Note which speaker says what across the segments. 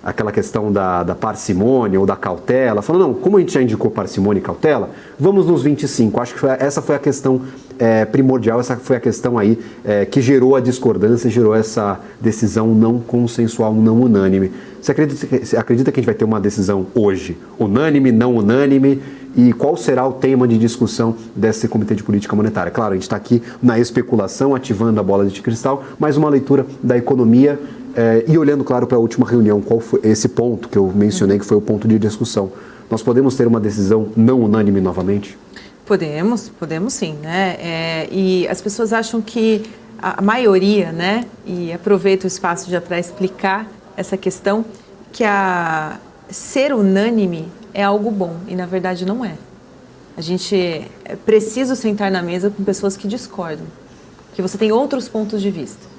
Speaker 1: aquela questão da parcimônia ou da cautela, falando, não, como a gente já indicou parcimônia e cautela, vamos nos 25. Acho que essa foi a questão primordial, essa foi a questão aí que gerou a discordância, gerou essa decisão não consensual, não unânime. Você acredita que a gente vai ter uma decisão hoje, unânime, não unânime? E qual será o tema de discussão desse Comitê de Política Monetária? Claro, a gente está aqui na especulação, ativando a bola de cristal, mas uma leitura da economia e olhando, claro, para a última reunião, qual foi esse ponto que eu mencionei, que foi o ponto de discussão. Nós podemos ter uma decisão não unânime novamente?
Speaker 2: Podemos sim, né? E as pessoas acham que a maioria, né? E aproveito o espaço já para explicar essa questão, que ser unânime é algo bom, e na verdade não é. A gente precisa sentar na mesa com pessoas que discordam, que você tem outros pontos de vista.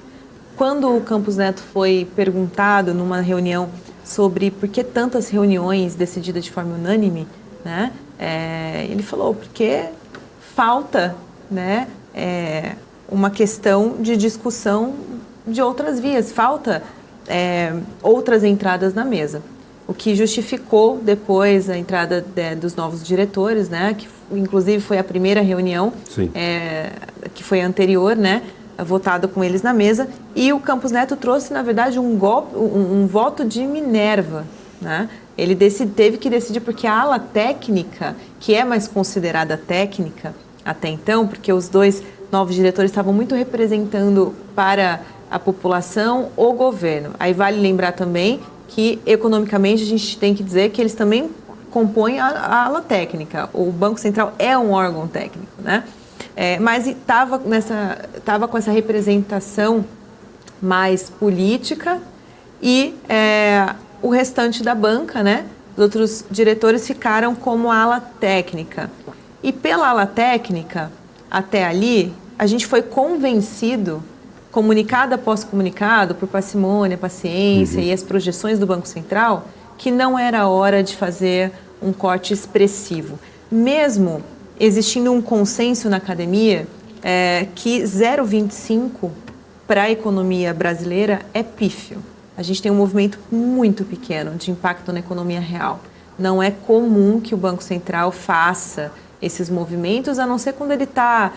Speaker 2: Quando o Campos Neto foi perguntado numa reunião sobre por que tantas reuniões decididas de forma unânime, né, ele falou, porque falta, né, uma questão de discussão de outras vias, falta outras entradas na mesa. O que justificou depois a entrada dos novos diretores, né, que inclusive foi a primeira reunião, que foi anterior, né, votado com eles na mesa, e o Campos Neto trouxe, na verdade, um voto de Minerva, né? Ele teve que decidir porque a ala técnica, que é mais considerada técnica até então, porque os dois novos diretores estavam muito representando para a população o governo. Aí vale lembrar também que, economicamente, a gente tem que dizer que eles também compõem a ala técnica. O Banco Central é um órgão técnico, né? Mas estava com essa representação mais política e o restante da banca, né? Os outros diretores ficaram como ala técnica. E pela ala técnica, até ali, a gente foi convencido, comunicado após comunicado, por parcimônia, paciência e as projeções do Banco Central, que não era hora de fazer um corte expressivo. Mesmo existindo um consenso na academia que 0,25 para a economia brasileira é pífio. A gente tem um movimento muito pequeno de impacto na economia real. Não é comum que o Banco Central faça esses movimentos, a não ser quando ele está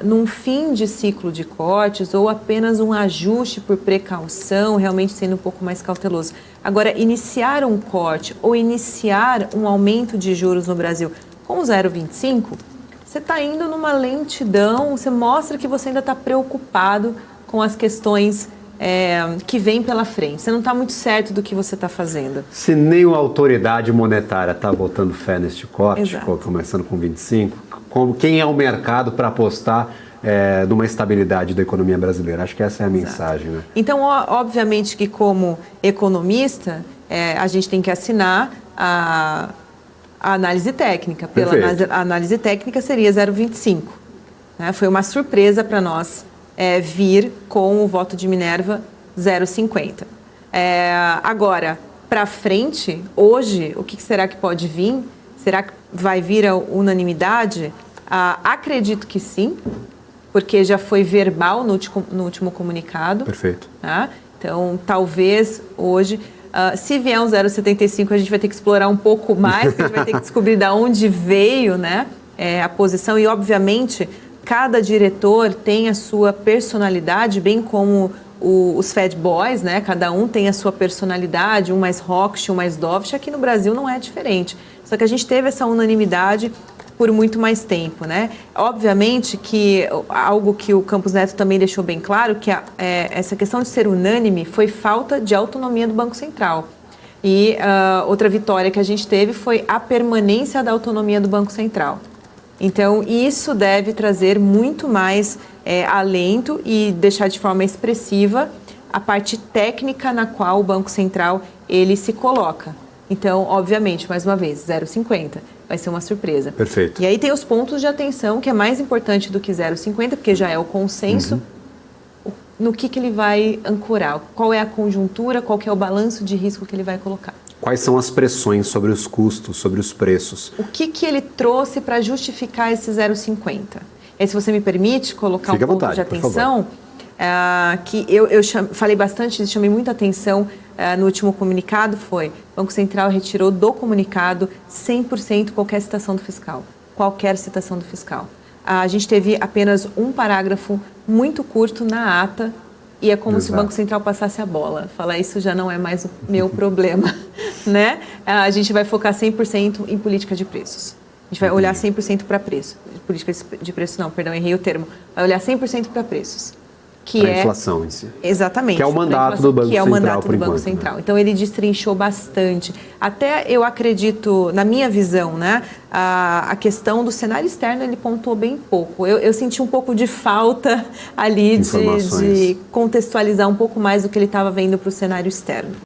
Speaker 2: num fim de ciclo de cortes ou apenas um ajuste por precaução, realmente sendo um pouco mais cauteloso. Agora, iniciar um corte ou iniciar um aumento de juros no Brasil com 0,25, você está indo numa lentidão, você mostra que você ainda está preocupado com as questões que vêm pela frente. Você não está muito certo do que você está fazendo.
Speaker 1: Se nem a autoridade monetária está botando fé neste corte, começando com 25, quem é o mercado para apostar numa estabilidade da economia brasileira? Acho que essa é a mensagem, né?
Speaker 2: Então, obviamente que como economista, a gente tem que assinar a análise técnica. Pela análise técnica seria 0,25. Né? Foi uma surpresa para nós vir com o voto de Minerva 0,50. Agora, para frente, hoje, o que será que pode vir? Será que vai vir a unanimidade? Acredito que sim, porque já foi verbal no último comunicado.
Speaker 1: Perfeito.
Speaker 2: Tá? Então, talvez hoje... se vier um 0,75, a gente vai ter que explorar um pouco mais, porque a gente vai ter que descobrir de onde veio, né, a posição. E, obviamente, cada diretor tem a sua personalidade, bem como os Fed Boys, né? Cada um tem a sua personalidade, um mais hawkish, um mais dovish. Aqui no Brasil não é diferente. Só que a gente teve essa unanimidade por muito mais tempo, né? Obviamente que algo que o Campos Neto também deixou bem claro, que essa questão de ser unânime foi falta de autonomia do Banco Central. E outra vitória que a gente teve foi a permanência da autonomia do Banco Central. Então, isso deve trazer muito mais alento e deixar de forma expressiva a parte técnica na qual o Banco Central ele se coloca. Então, obviamente, mais uma vez, 0,50 vai ser uma surpresa.
Speaker 1: Perfeito.
Speaker 2: E aí tem os pontos de atenção, que é mais importante do que 0,50, porque já é o consenso, no que ele vai ancorar, qual é a conjuntura, qual que é o balanço de risco que ele vai colocar.
Speaker 1: Quais são as pressões sobre os custos, sobre os preços?
Speaker 2: O que ele trouxe para justificar esse 0,50? E se você me permite colocar um ponto de atenção, que eu falei bastante, chamei muita atenção no último comunicado, foi: o Banco Central retirou do comunicado 100% qualquer citação do fiscal. Qualquer citação do fiscal. A gente teve apenas um parágrafo muito curto na ata, e é como se o Banco Central passasse a bola. Falar isso já não é mais o meu problema, né? A gente vai focar 100% em política de preços. A gente vai olhar 100% para preço. Política de preço não, perdão, errei o termo. Vai olhar 100% para preços. Que é
Speaker 1: inflação em si.
Speaker 2: Exatamente.
Speaker 1: Que é o mandato do Banco Central.
Speaker 2: Que é o mandato do Banco
Speaker 1: enquanto,
Speaker 2: Central. Né? Então, ele destrinchou bastante. Até eu acredito, na minha visão, né, a questão do cenário externo, ele pontuou bem pouco. Eu senti um pouco de falta ali de contextualizar um pouco mais do que ele estava vendo para o cenário externo.